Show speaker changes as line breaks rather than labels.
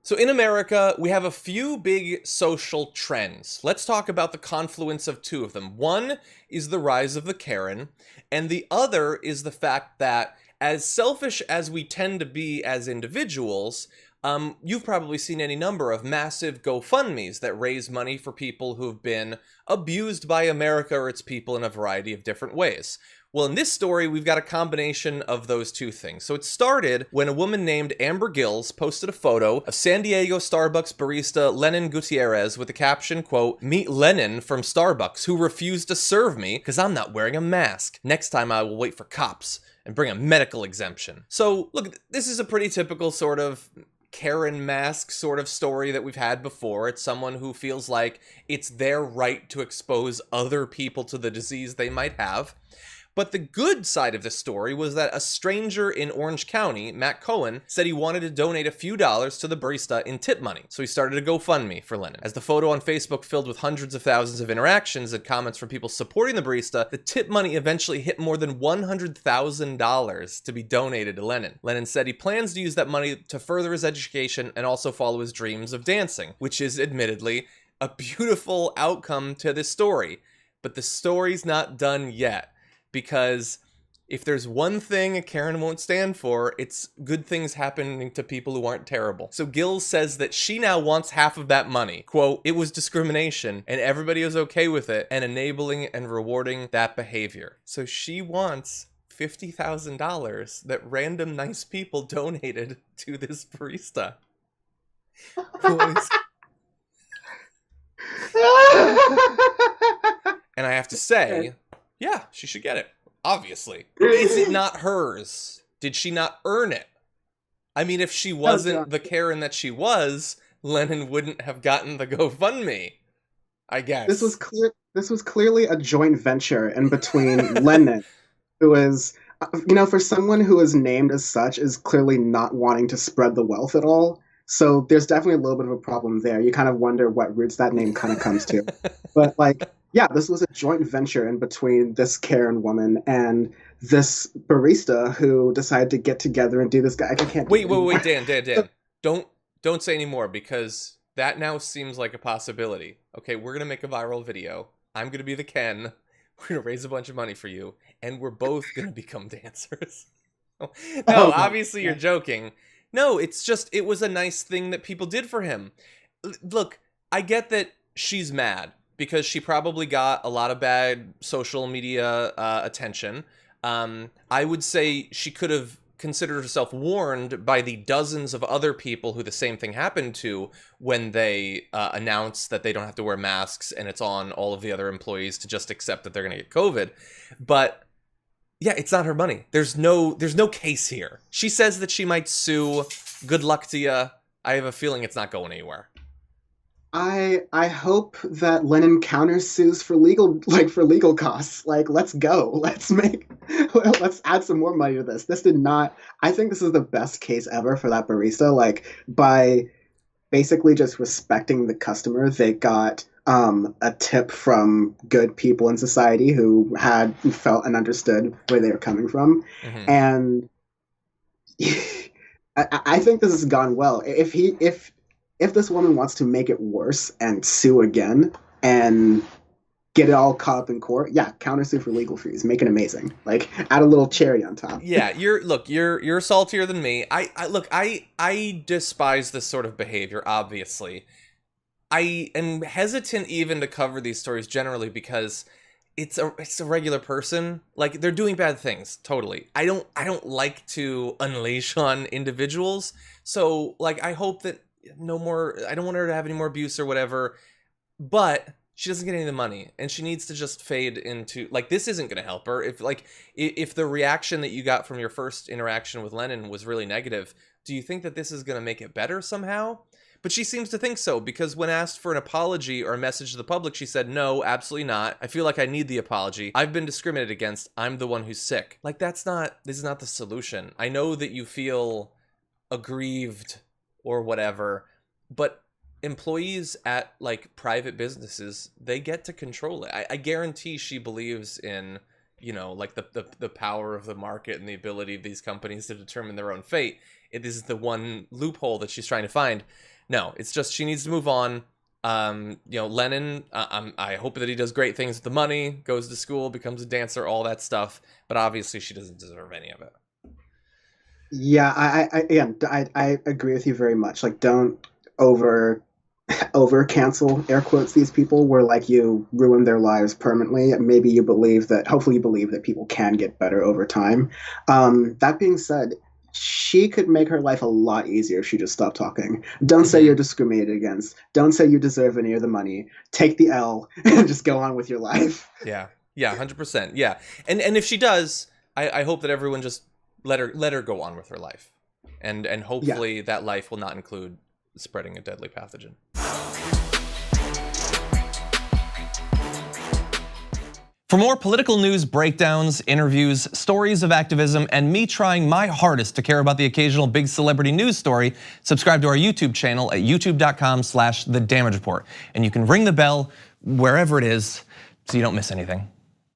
So in America, we have a few big social trends. Let's talk about the confluence of two of them. One is the rise of the Karen, and the other is the fact that as selfish as we tend to be as individuals, you've probably seen any number of massive GoFundMes that raise money for people who've been abused by America or its people in a variety of different ways. Well, in this story, we've got a combination of those two things. So it started when a woman named Amber Gilles posted a photo of San Diego Starbucks barista Lenin Gutierrez with the caption, quote, "Meet Lenin from Starbucks, who refused to serve me because I'm not wearing a mask. Next time I will wait for cops and bring a medical exemption." So, look, this is a pretty typical sort of Karen mask sort of story that we've had before. It's someone who feels like it's their right to expose other people to the disease they might have. But the good side of the story was that a stranger in Orange County, Matt Cohen, said he wanted to donate a few dollars to the barista in tip money. So he started a GoFundMe for Lenin. As the photo on Facebook filled with hundreds of thousands of interactions and comments from people supporting the barista, the tip money eventually hit more than $100,000 to be donated to Lenin. Lenin said he plans to use that money to further his education and also follow his dreams of dancing, which is admittedly a beautiful outcome to this story. But the story's not done yet. Because if there's one thing a Karen won't stand for, it's good things happening to people who aren't terrible. So Gilles says that she now wants half of that money. Quote, "It was discrimination and everybody was okay with it and enabling and rewarding that behavior." So she wants $50,000 that random nice people donated to this barista. And I have to say, yeah, she should get it. Obviously. Is it not hers? Did she not earn it? I mean, if she wasn't the Karen that she was, Lenin wouldn't have gotten the GoFundMe, I guess.
This was clearly a joint venture in between Lenin, who is, for someone who is named as such, is clearly not wanting to spread the wealth at all. So there's definitely a little bit of a problem there. You kind of wonder what roots that name kind of comes to. But yeah, this was a joint venture in between this Karen woman and this barista who decided to get together and do this guy. I can't.
Wait, Dan. Don't say any more, because that now seems like a possibility. Okay, we're gonna make a viral video. I'm gonna be the Ken. We're gonna raise a bunch of money for you, and we're both gonna become dancers. No, obviously you're joking. No, it's just, it was a nice thing that people did for him. Look, I get that she's mad because she probably got a lot of bad social media attention. I would say she could have considered herself warned by the dozens of other people who the same thing happened to when they announced that they don't have to wear masks and it's on all of the other employees to just accept that they're going to get COVID. But yeah, it's not her money. There's no case here. She says that she might sue. Good luck to you. I have a feeling it's not going anywhere.
I hope that Lenin countersues for legal costs. Let's go. Let's add some more money to this. This did not. I think this is the best case ever for that barista. By basically just respecting the customer, they got a tip from good people in society who felt and understood where they were coming from. Mm-hmm. And I think this has gone well. If this woman wants to make it worse and sue again and get it all caught up in court, yeah, countersue for legal fees, make it amazing. Add a little cherry on top.
Yeah, you're saltier than me. I despise this sort of behavior, obviously. I am hesitant even to cover these stories generally because it's a regular person. They're doing bad things, totally. I don't like to unleash on individuals. So I hope that no more, I don't want her to have any more abuse or whatever, but she doesn't get any of the money and she needs to just fade into, this isn't going to help her. If the reaction that you got from your first interaction with Lenin was really negative, do you think that this is going to make it better somehow? But she seems to think so, because when asked for an apology or a message to the public, she said, "No, absolutely not. I feel like I need the apology. I've been discriminated against. I'm the one who's sick." This is not the solution. I know that you feel aggrieved or whatever, but employees at private businesses, they get to control it. I guarantee she believes in, the power of the market and the ability of these companies to determine their own fate. This is the one loophole that she's trying to find. No, it's just she needs to move on. Lennon, I hope that he does great things with the money, goes to school, becomes a dancer, all that stuff. But obviously, she doesn't deserve any of it.
Yeah, I agree with you very much. Like, don't over over cancel air quotes these people where like you ruin their lives permanently. Maybe you believe that, hopefully you believe that people can get better over time. That being said, she could make her life a lot easier if she just stopped talking. Don't say you're discriminated against. Don't say you deserve any of the money. Take the L and just go on with your life.
Yeah, 100%. Yeah, and if she does, I hope that everyone just let her go on with her life, and hopefully that life will not include spreading a deadly pathogen. For more political news breakdowns, interviews, stories of activism, and me trying my hardest to care about the occasional big celebrity news story, subscribe to our YouTube channel at youtube.com/The Damage Report. And you can ring the bell wherever it is so you don't miss anything.